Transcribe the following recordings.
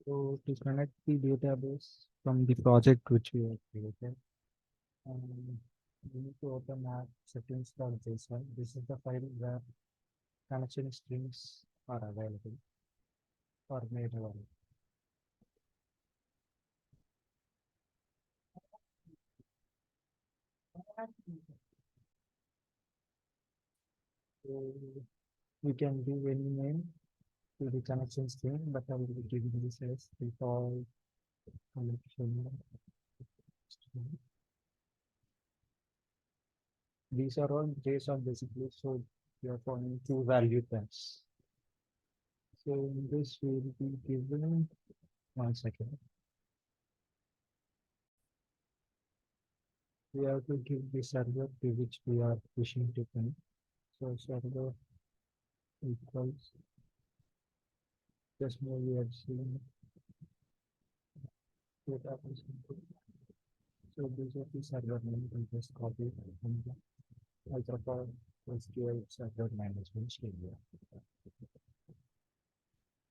So to connect the database from the project which we have created, um, we need to open app settings.json. This is the file where connection strings are available or made available. So we can give any name to the connection string, but I will be giving this as default connection string. These are all JSON basically, so we are forming two value pairs. So in this we will be given 1 second. We have to give the server to which we are wishing to connect. So server equals just now we have seen database input. So these are the server name. We just copy it from the Microsoft SQL Server Management Studio.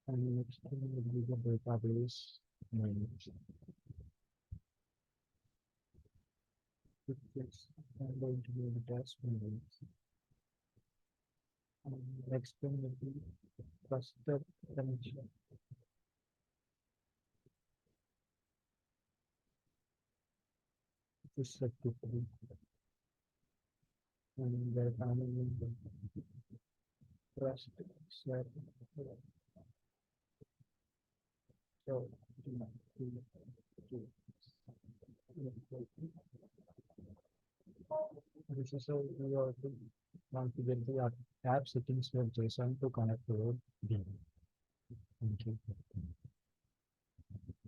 And the next thing will be the database name. It is going to be the test name. And next thing will be cluster connection. It is set to 3. And the final will be trust set. So, this is how we are to configure the app settings for JSON to connect to your DB. Thank you.